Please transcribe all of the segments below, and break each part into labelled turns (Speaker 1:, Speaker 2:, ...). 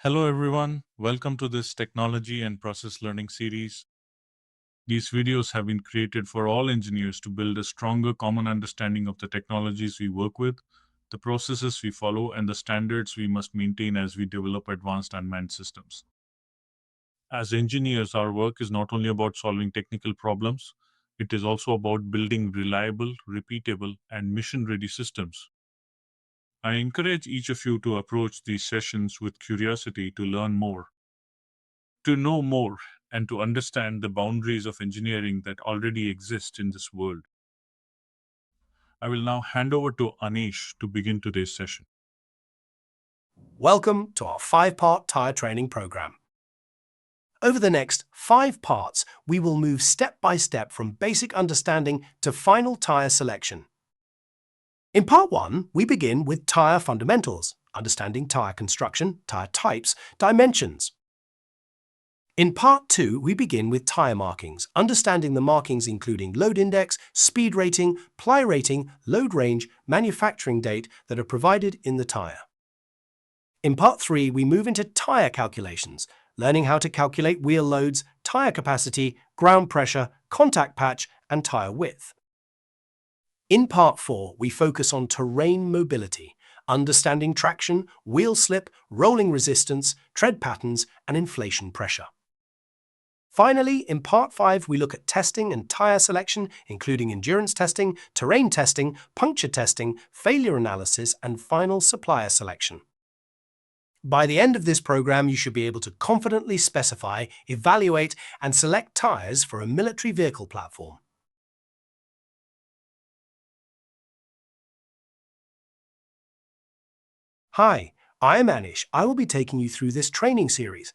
Speaker 1: Hello everyone, welcome to this technology and process learning series. These videos have been created for all engineers to build a stronger common understanding of the technologies we work with, the processes we follow, and the standards we must maintain as we develop advanced unmanned systems. As engineers, our work is not only about solving technical problems, it is also about building reliable, repeatable, and mission-ready systems. I encourage each of you to approach these sessions with curiosity to learn more, to know more, and to understand the boundaries of engineering that already exist in this world. I will now hand over to Anish to begin today's session.
Speaker 2: Welcome to our 5-part tire training program. Over the next 5 parts, we will move step by step from basic understanding to final tire selection. In part 1, we begin with tire fundamentals, understanding tire construction, tire types, dimensions. In part 2, we begin with tire markings, understanding the markings including load index, speed rating, ply rating, load range, manufacturing date that are provided in the tire. In part 3, we move into tire calculations, learning how to calculate wheel loads, tire capacity, ground pressure, contact patch, and tire width. In part 4, we focus on terrain mobility, understanding traction, wheel slip, rolling resistance, tread patterns, and inflation pressure. Finally, in part 5, we look at testing and tire selection, including endurance testing, terrain testing, puncture testing, failure analysis, and final supplier selection. By the end of this program, you should be able to confidently specify, evaluate, and select tires for a military vehicle platform. Hi, I am Anish. I will be taking you through this training series.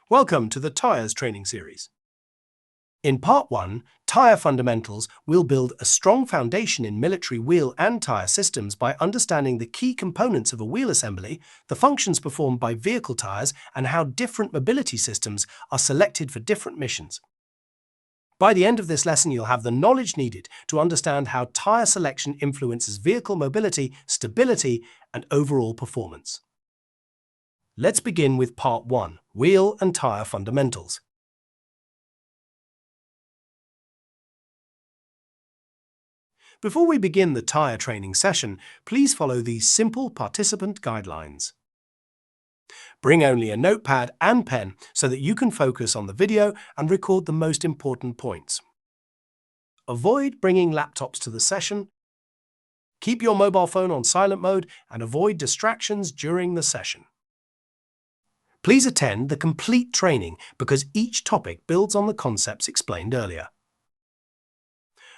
Speaker 2: Welcome to the Tires training series. In part 1, Tire Fundamentals, we'll build a strong foundation in military wheel and tire systems by understanding the key components of a wheel assembly, the functions performed by vehicle tires, and how different mobility systems are selected for different missions. By the end of this lesson, you'll have the knowledge needed to understand how tire selection influences vehicle mobility, stability, and overall performance. Let's begin with part 1, Wheel and Tire Fundamentals. Before we begin the tire training session, please follow these simple participant guidelines. Bring only a notepad and pen so that you can focus on the video and record the most important points. Avoid bringing laptops to the session. Keep your mobile phone on silent mode and avoid distractions during the session. Please attend the complete training because each topic builds on the concepts explained earlier.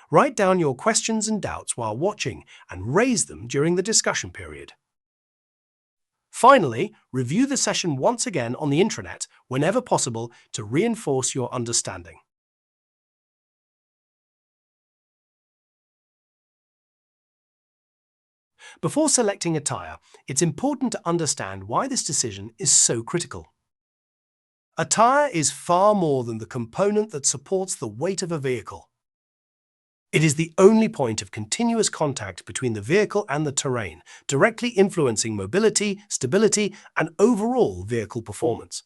Speaker 2: Write down your questions and doubts while watching and raise them during the discussion period. Finally, review the session once again on the intranet whenever possible to reinforce your understanding. Before selecting a tire, it's important to understand why this decision is so critical. A tire is far more than the component that supports the weight of a vehicle. It is the only point of continuous contact between the vehicle and the terrain, directly influencing mobility, stability, and overall vehicle performance.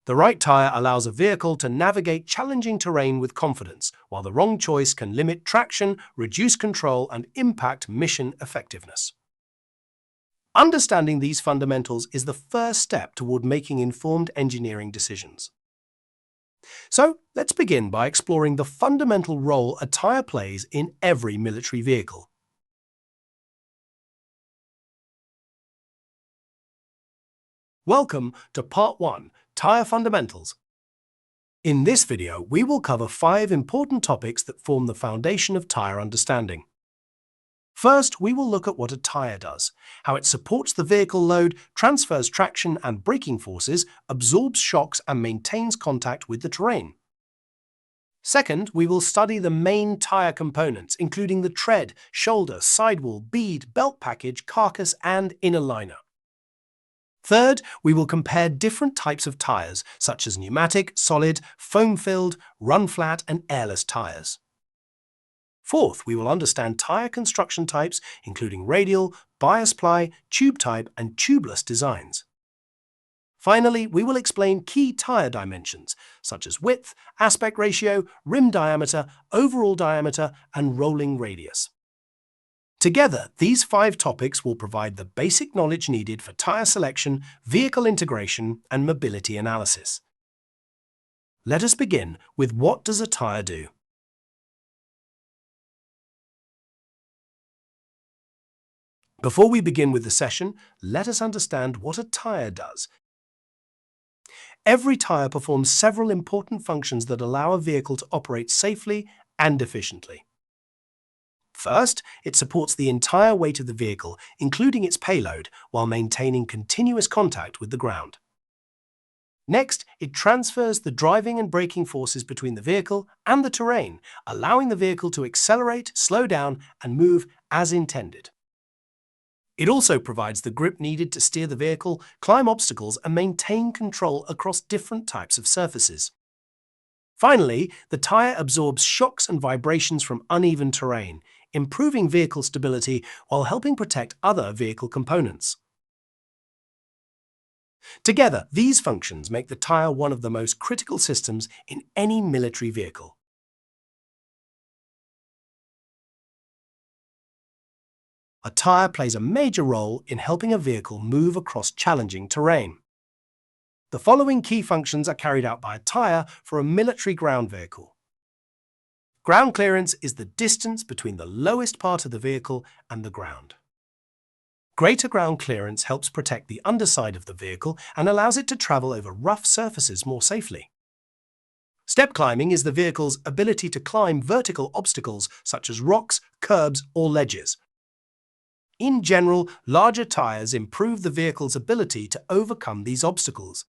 Speaker 2: The right tire allows a vehicle to navigate challenging terrain with confidence, while the wrong choice can limit traction, reduce control, and impact mission effectiveness. Understanding these fundamentals is the first step toward making informed engineering decisions. So, let's begin by exploring the fundamental role a tire plays in every military vehicle. Welcome to Part 1, Tire Fundamentals. In this video, we will cover 5 important topics that form the foundation of tire understanding. First, we will look at what a tire does, how it supports the vehicle load, transfers traction and braking forces, absorbs shocks, and maintains contact with the terrain. Second, we will study the main tire components, including the tread, shoulder, sidewall, bead, belt package, carcass, and inner liner. Third, we will compare different types of tires, such as pneumatic, solid, foam-filled, run-flat, and airless tires. Fourth, we will understand tire construction types, including radial, bias ply, tube type, and tubeless designs. Finally, we will explain key tire dimensions, such as width, aspect ratio, rim diameter, overall diameter, and rolling radius. Together, these 5 topics will provide the basic knowledge needed for tire selection, vehicle integration, and mobility analysis. Let us begin with what does a tire do? Before we begin with the session, let us understand what a tire does. Every tire performs several important functions that allow a vehicle to operate safely and efficiently. First, it supports the entire weight of the vehicle, including its payload, while maintaining continuous contact with the ground. Next, it transfers the driving and braking forces between the vehicle and the terrain, allowing the vehicle to accelerate, slow down, and move as intended. It also provides the grip needed to steer the vehicle, climb obstacles, and maintain control across different types of surfaces. Finally, the tire absorbs shocks and vibrations from uneven terrain, improving vehicle stability while helping protect other vehicle components. Together, these functions make the tire one of the most critical systems in any military vehicle. A tire plays a major role in helping a vehicle move across challenging terrain. The following key functions are carried out by a tire for a military ground vehicle. Ground clearance is the distance between the lowest part of the vehicle and the ground. Greater ground clearance helps protect the underside of the vehicle and allows it to travel over rough surfaces more safely. Step climbing is the vehicle's ability to climb vertical obstacles such as rocks, curbs, or ledges. In general, larger tires improve the vehicle's ability to overcome these obstacles.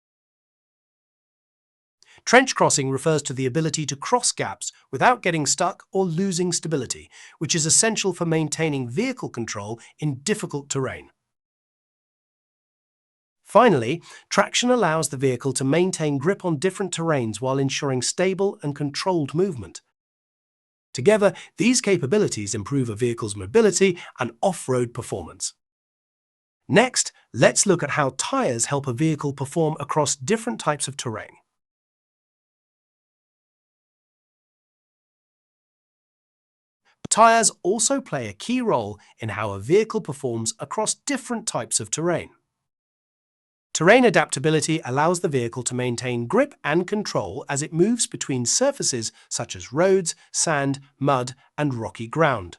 Speaker 2: Trench crossing refers to the ability to cross gaps without getting stuck or losing stability, which is essential for maintaining vehicle control in difficult terrain. Finally, traction allows the vehicle to maintain grip on different terrains while ensuring stable and controlled movement. Together, these capabilities improve a vehicle's mobility and off-road performance. Next, let's look at how tires help a vehicle perform across different types of terrain. Tires also play a key role in how a vehicle performs across different types of terrain. Terrain adaptability allows the vehicle to maintain grip and control as it moves between surfaces such as roads, sand, mud, and rocky ground.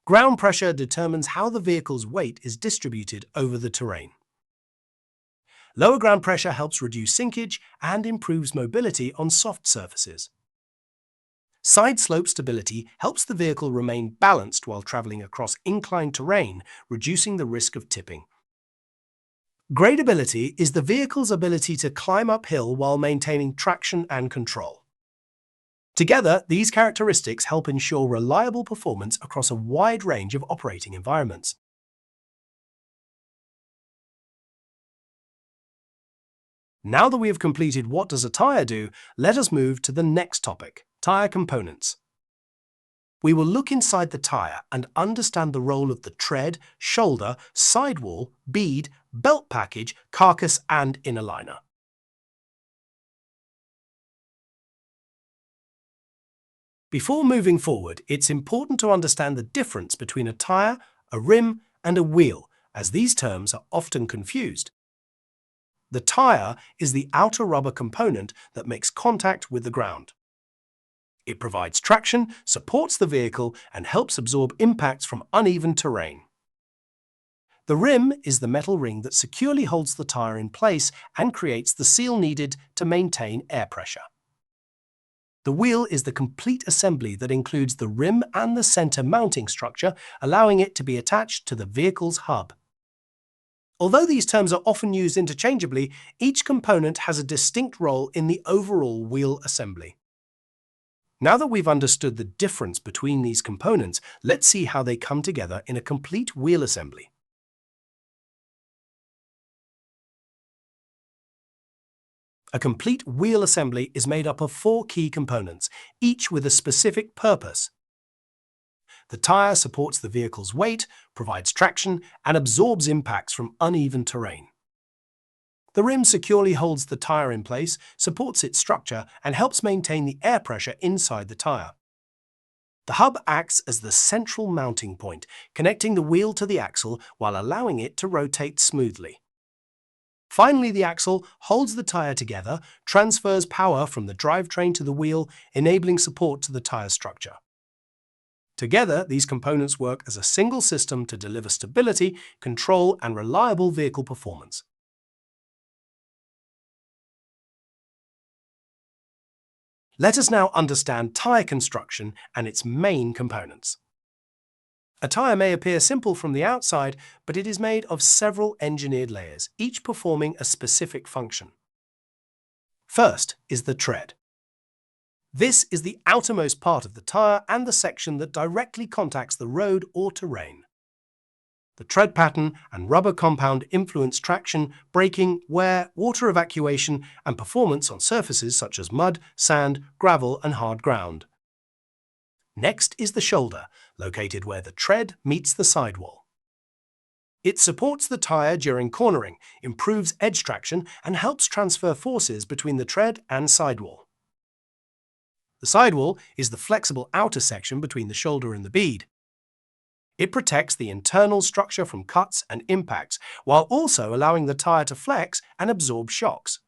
Speaker 2: Ground pressure determines how the vehicle's weight is distributed over the terrain. Lower ground pressure helps reduce sinkage and improves mobility on soft surfaces. Side slope stability helps the vehicle remain balanced while traveling across inclined terrain, reducing the risk of tipping. Gradability is the vehicle's ability to climb uphill while maintaining traction and control. Together, these characteristics help ensure reliable performance across a wide range of operating environments. Now that we have completed what does a tire do, let us move to the next topic, tire components. We will look inside the tire and understand the role of the tread, shoulder, sidewall, bead, belt package, carcass, and inner liner. Before moving forward, it's important to understand the difference between a tire, a rim, and a wheel, as these terms are often confused. The tire is the outer rubber component that makes contact with the ground. It provides traction, supports the vehicle, and helps absorb impacts from uneven terrain. The rim is the metal ring that securely holds the tire in place and creates the seal needed to maintain air pressure. The wheel is the complete assembly that includes the rim and the center mounting structure, allowing it to be attached to the vehicle's hub. Although these terms are often used interchangeably, each component has a distinct role in the overall wheel assembly. Now that we've understood the difference between these components, let's see how they come together in a complete wheel assembly. A complete wheel assembly is made up of 4 key components, each with a specific purpose. The tire supports the vehicle's weight, provides traction, and absorbs impacts from uneven terrain. The rim securely holds the tire in place, supports its structure, and helps maintain the air pressure inside the tire. The hub acts as the central mounting point, connecting the wheel to the axle while allowing it to rotate smoothly. Finally, the axle holds the tire together, transfers power from the drivetrain to the wheel, enabling support to the tire structure. Together, these components work as a single system to deliver stability, control, and reliable vehicle performance. Let us now understand tire construction and its main components. A tire may appear simple from the outside, but it is made of several engineered layers, each performing a specific function. First is the tread. This is the outermost part of the tire and the section that directly contacts the road or terrain. The tread pattern and rubber compound influence traction, braking, wear, water evacuation, and performance on surfaces such as mud, sand, gravel, and hard ground. Next is the shoulder, located where the tread meets the sidewall. It supports the tire during cornering, improves edge traction, and helps transfer forces between the tread and sidewall. The sidewall is the flexible outer section between the shoulder and the bead. It protects the internal structure from cuts and impacts, while also allowing the tire to flex and absorb shocks.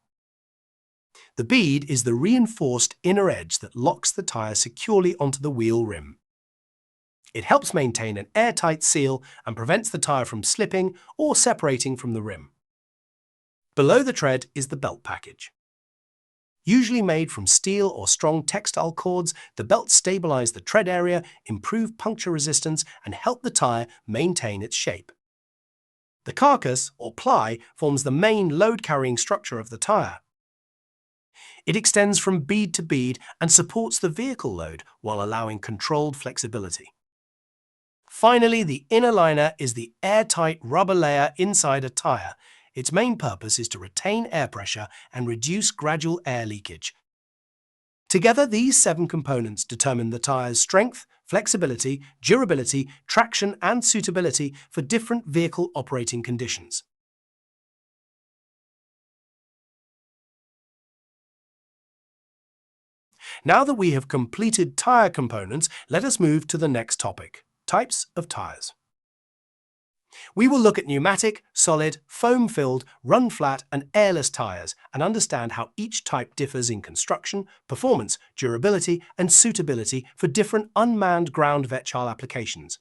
Speaker 2: The bead is the reinforced inner edge that locks the tire securely onto the wheel rim. It helps maintain an airtight seal and prevents the tire from slipping or separating from the rim. Below the tread is the belt package. Usually made from steel or strong textile cords, the belts stabilize the tread area, improve puncture resistance, and help the tire maintain its shape. The carcass, or ply, forms the main load-carrying structure of the tire. It extends from bead to bead and supports the vehicle load while allowing controlled flexibility. Finally, the inner liner is the airtight rubber layer inside a tire. Its main purpose is to retain air pressure and reduce gradual air leakage. Together, these 7 components determine the tire's strength, flexibility, durability, traction, and suitability for different vehicle operating conditions. Now that we have completed tire components, let us move to the next topic: types of tires. We will look at pneumatic, solid, foam-filled, run-flat, and airless tires and understand how each type differs in construction, performance, durability, and suitability for different unmanned ground vehicle applications.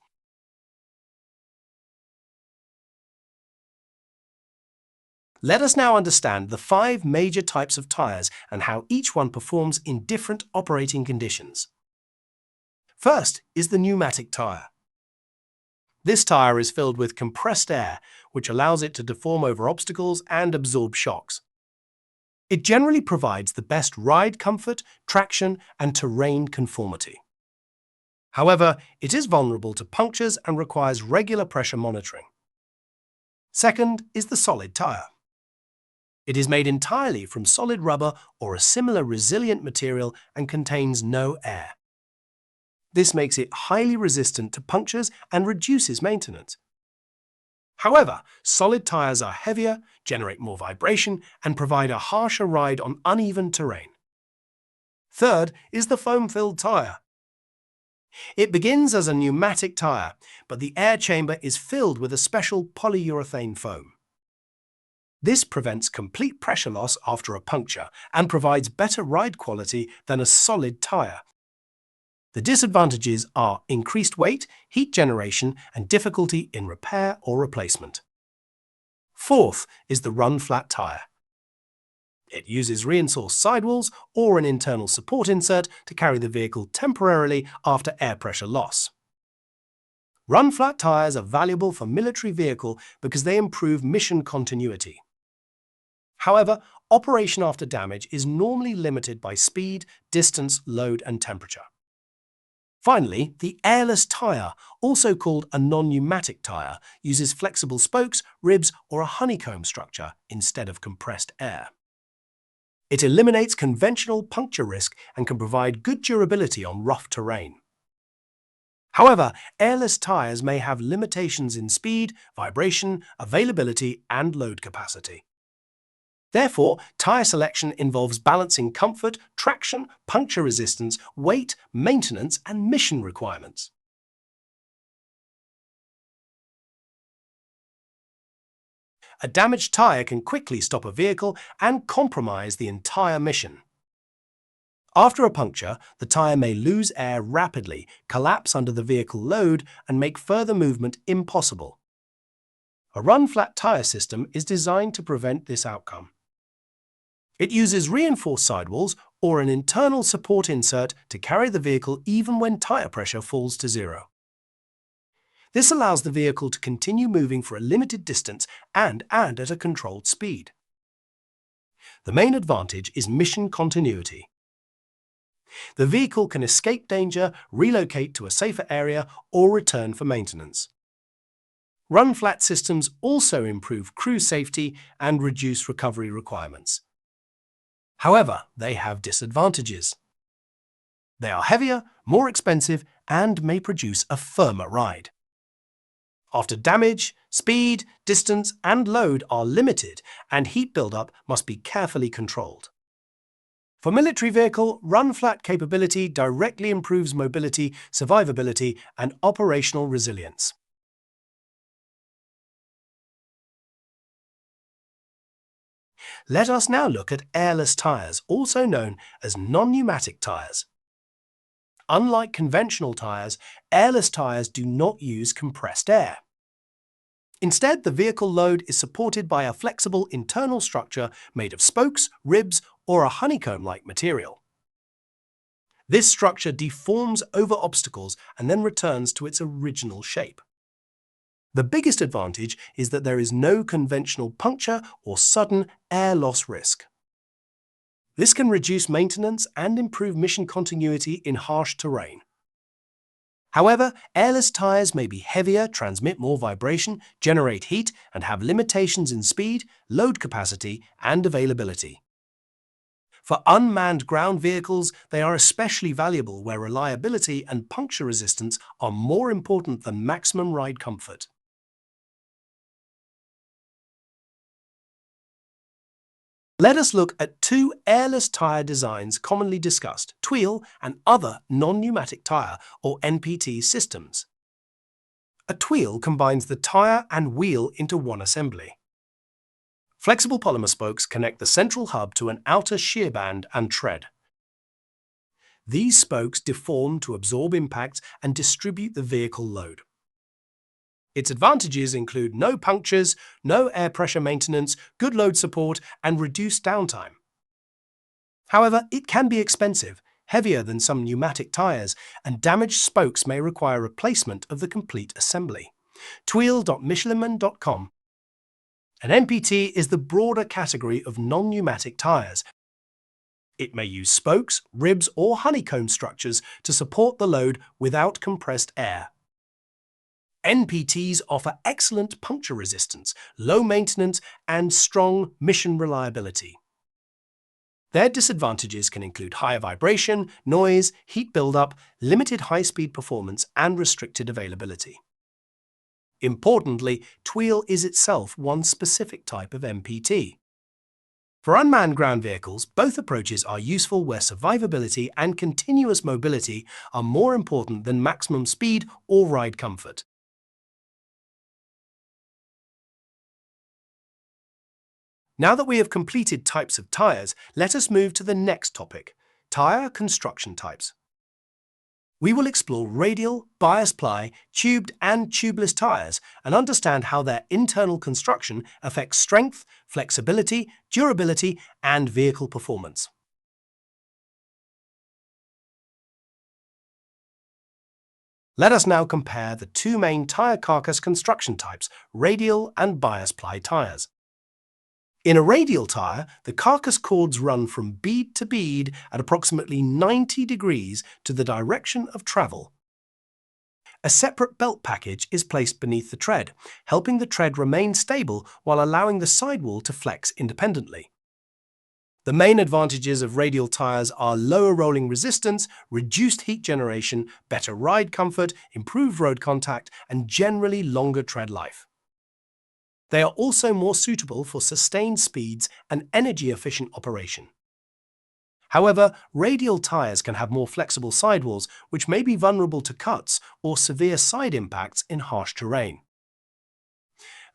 Speaker 2: Let us now understand the 5 major types of tires and how each one performs in different operating conditions. First is the pneumatic tire. This tire is filled with compressed air, which allows it to deform over obstacles and absorb shocks. It generally provides the best ride comfort, traction, and terrain conformity. However, it is vulnerable to punctures and requires regular pressure monitoring. Second is the solid tire. It is made entirely from solid rubber or a similar resilient material and contains no air. This makes it highly resistant to punctures and reduces maintenance. However, solid tires are heavier, generate more vibration, and provide a harsher ride on uneven terrain. Third is the foam-filled tire. It begins as a pneumatic tire, but the air chamber is filled with a special polyurethane foam. This prevents complete pressure loss after a puncture and provides better ride quality than a solid tire. The disadvantages are increased weight, heat generation, and difficulty in repair or replacement. Fourth is the run-flat tire. It uses reinforced sidewalls or an internal support insert to carry the vehicle temporarily after air pressure loss. Run-flat tires are valuable for military vehicle because they improve mission continuity. However, operation after damage is normally limited by speed, distance, load, and temperature. Finally, the airless tire, also called a non-pneumatic tire, uses flexible spokes, ribs, or a honeycomb structure instead of compressed air. It eliminates conventional puncture risk and can provide good durability on rough terrain. However, airless tires may have limitations in speed, vibration, availability, and load capacity. Therefore, tyre selection involves balancing comfort, traction, puncture resistance, weight, maintenance, and mission requirements. A damaged tyre can quickly stop a vehicle and compromise the entire mission. After a puncture, the tyre may lose air rapidly, collapse under the vehicle load, and make further movement impossible. A run-flat tyre system is designed to prevent this outcome. It uses reinforced sidewalls or an internal support insert to carry the vehicle even when tyre pressure falls to zero. This allows the vehicle to continue moving for a limited distance and at a controlled speed. The main advantage is mission continuity. The vehicle can escape danger, relocate to a safer area, or return for maintenance. Run-flat systems also improve crew safety and reduce recovery requirements. However, they have disadvantages. They are heavier, more expensive, and may produce a firmer ride. After damage, speed, distance, and load are limited, and heat buildup must be carefully controlled. For military vehicle, run-flat capability directly improves mobility, survivability, and operational resilience. Let us now look at airless tyres, also known as non-pneumatic tyres. Unlike conventional tyres, airless tyres do not use compressed air. Instead, the vehicle load is supported by a flexible internal structure made of spokes, ribs, or a honeycomb-like material. This structure deforms over obstacles and then returns to its original shape. The biggest advantage is that there is no conventional puncture or sudden air loss risk. This can reduce maintenance and improve mission continuity in harsh terrain. However, airless tyres may be heavier, transmit more vibration, generate heat, and have limitations in speed, load capacity, and availability. For unmanned ground vehicles, they are especially valuable where reliability and puncture resistance are more important than maximum ride comfort. Let us look at two airless tyre designs commonly discussed, Tweel and other non-pneumatic tyre or NPT systems. A Tweel combines the tyre and wheel into one assembly. Flexible polymer spokes connect the central hub to an outer shear band and tread. These spokes deform to absorb impact and distribute the vehicle load. Its advantages include no punctures, no air pressure maintenance, good load support, and reduced downtime. However, it can be expensive, heavier than some pneumatic tyres, and damaged spokes may require replacement of the complete assembly. Tweel.michelin.com. An NPT is the broader category of non-pneumatic tyres. It may use spokes, ribs, or honeycomb structures to support the load without compressed air. NPTs offer excellent puncture resistance, low maintenance, and strong mission reliability. Their disadvantages can include higher vibration, noise, heat buildup, limited high-speed performance, and restricted availability. Importantly, Tweel is itself one specific type of NPT. For unmanned ground vehicles, both approaches are useful where survivability and continuous mobility are more important than maximum speed or ride comfort. Now that we have completed types of tyres, let us move to the next topic, tyre construction types. We will explore radial, bias ply, tubed and tubeless tyres and understand how their internal construction affects strength, flexibility, durability, and vehicle performance. Let us now compare the two main tyre carcass construction types, radial and bias ply tyres. In a radial tyre, the carcass cords run from bead to bead at approximately 90 degrees to the direction of travel. A separate belt package is placed beneath the tread, helping the tread remain stable while allowing the sidewall to flex independently. The main advantages of radial tyres are lower rolling resistance, reduced heat generation, better ride comfort, improved road contact, and generally longer tread life. They are also more suitable for sustained speeds and energy-efficient operation. However, radial tyres can have more flexible sidewalls, which may be vulnerable to cuts or severe side impacts in harsh terrain.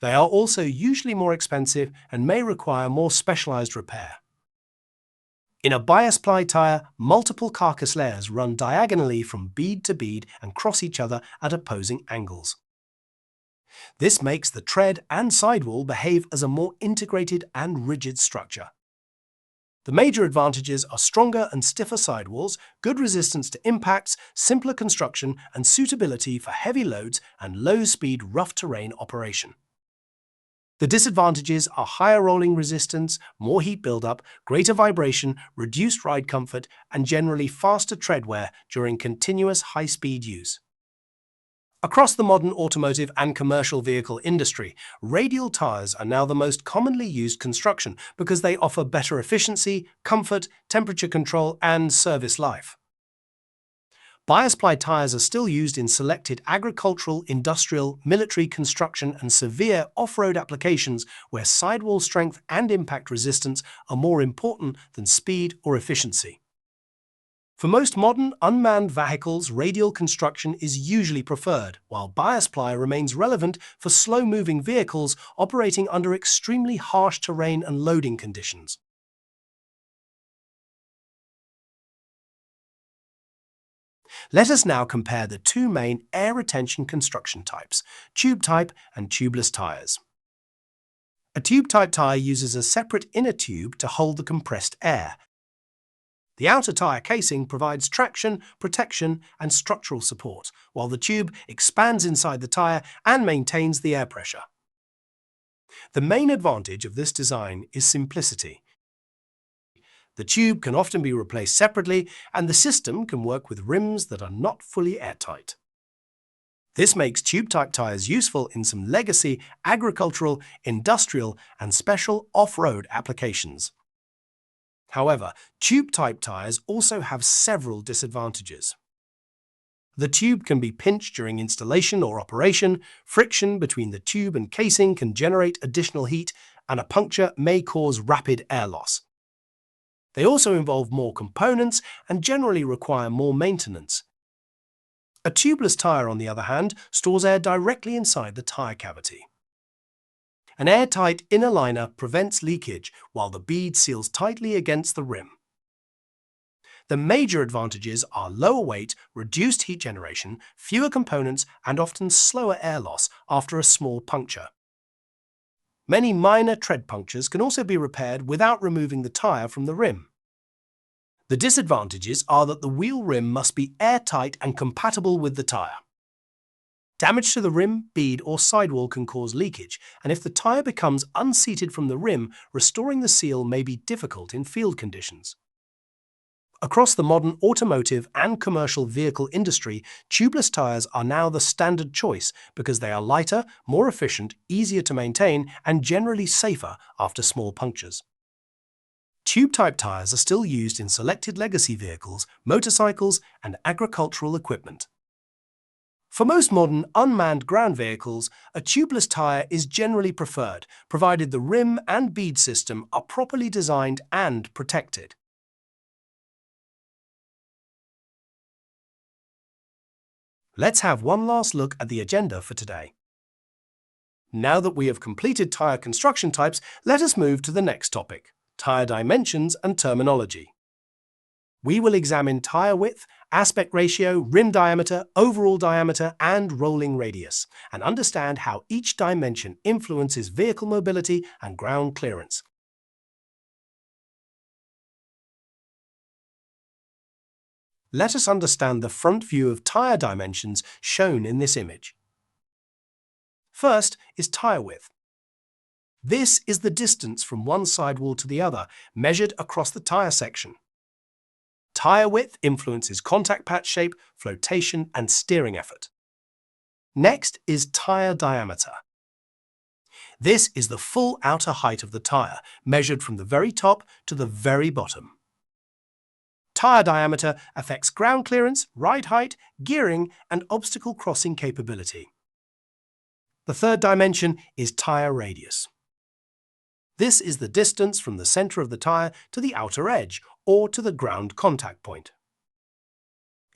Speaker 2: They are also usually more expensive and may require more specialized repair. In a bias-ply tyre, multiple carcass layers run diagonally from bead to bead and cross each other at opposing angles. This makes the tread and sidewall behave as a more integrated and rigid structure. The major advantages are stronger and stiffer sidewalls, good resistance to impacts, simpler construction, and suitability for heavy loads and low-speed rough terrain operation. The disadvantages are higher rolling resistance, more heat buildup, greater vibration, reduced ride comfort, and generally faster tread wear during continuous high-speed use. Across the modern automotive and commercial vehicle industry, radial tyres are now the most commonly used construction because they offer better efficiency, comfort, temperature control, and service life. Bias-ply tyres are still used in selected agricultural, industrial, military construction, and severe off-road applications where sidewall strength and impact resistance are more important than speed or efficiency. For most modern unmanned vehicles, radial construction is usually preferred, while bias-ply remains relevant for slow-moving vehicles operating under extremely harsh terrain and loading conditions. Let us now compare the two main air retention construction types, tube type and tubeless tyres. A tube-type tyre uses a separate inner tube to hold the compressed air. The outer tyre casing provides traction, protection, and structural support, while the tube expands inside the tyre and maintains the air pressure. The main advantage of this design is simplicity. The tube can often be replaced separately, and the system can work with rims that are not fully airtight. This makes tube-type tyres useful in some legacy, agricultural, industrial, and special off-road applications. However, tube-type tyres also have several disadvantages. The tube can be pinched during installation or operation, friction between the tube and casing can generate additional heat, and a puncture may cause rapid air loss. They also involve more components and generally require more maintenance. A tubeless tyre, on the other hand, stores air directly inside the tyre cavity. An airtight inner liner prevents leakage, while the bead seals tightly against the rim. The major advantages are lower weight, reduced heat generation, fewer components, and often slower air loss after a small puncture. Many minor tread punctures can also be repaired without removing the tyre from the rim. The disadvantages are that the wheel rim must be airtight and compatible with the tyre. Damage to the rim, bead, or sidewall can cause leakage, and if the tyre becomes unseated from the rim, restoring the seal may be difficult in field conditions. Across the modern automotive and commercial vehicle industry, tubeless tyres are now the standard choice because they are lighter, more efficient, easier to maintain, and generally safer after small punctures. Tube-type tyres are still used in selected legacy vehicles, motorcycles, and agricultural equipment. For most modern unmanned ground vehicles, a tubeless tyre is generally preferred, provided the rim and bead system are properly designed and protected. Let's have one last look at the agenda for today. Now that we have completed tyre construction types, let us move to the next topic, tyre dimensions and terminology. We will examine tyre width, aspect ratio, rim diameter, overall diameter, and rolling radius, and understand how each dimension influences vehicle mobility and ground clearance. Let us understand the front view of tyre dimensions shown in this image. First is tyre width. This is the distance from one sidewall to the other, measured across the tyre section. Tyre width influences contact patch shape, flotation, and steering effort. Next is tyre diameter. This is the full outer height of the tyre, measured from the very top to the very bottom. Tyre diameter affects ground clearance, ride height, gearing, and obstacle crossing capability. The third dimension is tire radius. This is the distance from the center of the tire to the outer edge, or to the ground contact point.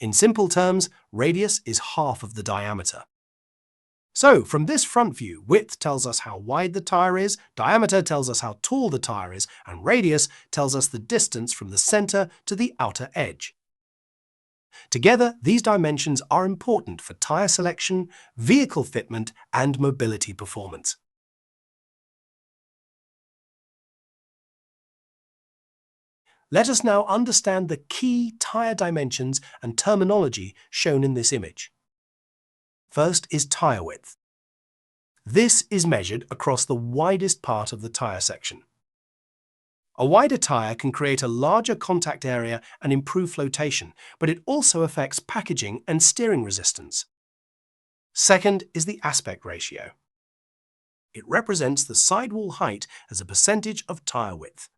Speaker 2: In simple terms, radius is half of the diameter. So, from this front view, width tells us how wide the tire is, diameter tells us how tall the tire is, and radius tells us the distance from the center to the outer edge. Together, these dimensions are important for tire selection, vehicle fitment, and mobility performance. Let us now understand the key tire dimensions and terminology shown in this image. First is tire width. This is measured across the widest part of the tire section. A wider tire can create a larger contact area and improve flotation, but it also affects packaging and steering resistance. Second is the aspect ratio. It represents the sidewall height as a percentage of tire width.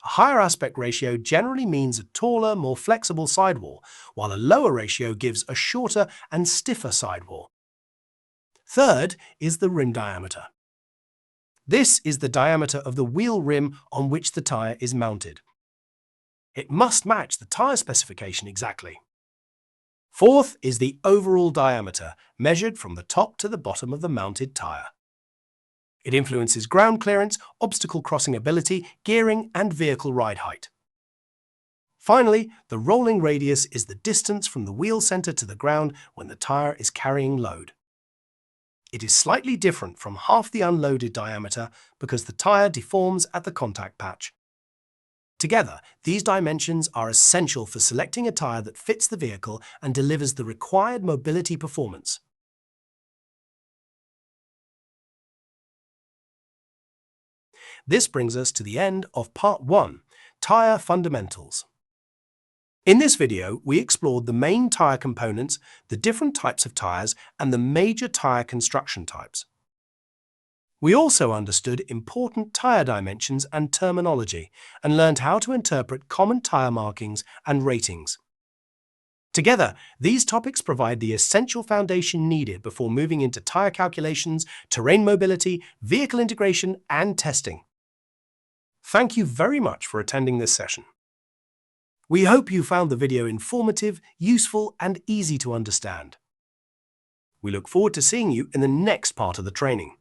Speaker 2: A higher aspect ratio generally means a taller, more flexible sidewall, while a lower ratio gives a shorter and stiffer sidewall. Third is the rim diameter. This is the diameter of the wheel rim on which the tire is mounted. It must match the tire specification exactly. Fourth is the overall diameter, measured from the top to the bottom of the mounted tire. It influences ground clearance, obstacle crossing ability, gearing, and vehicle ride height. Finally, the rolling radius is the distance from the wheel center to the ground when the tire is carrying load. It is slightly different from half the unloaded diameter because the tire deforms at the contact patch. Together, these dimensions are essential for selecting a tire that fits the vehicle and delivers the required mobility performance. This brings us to the end of Part 1, Tire Fundamentals. In this video, we explored the main tire components, the different types of tires, and the major tire construction types. We also understood important tire dimensions and terminology, and learned how to interpret common tire markings and ratings. Together, these topics provide the essential foundation needed before moving into tire calculations, terrain mobility, vehicle integration, and testing. Thank you very much for attending this session. We hope you found the video informative, useful, and easy to understand. We look forward to seeing you in the next part of the training.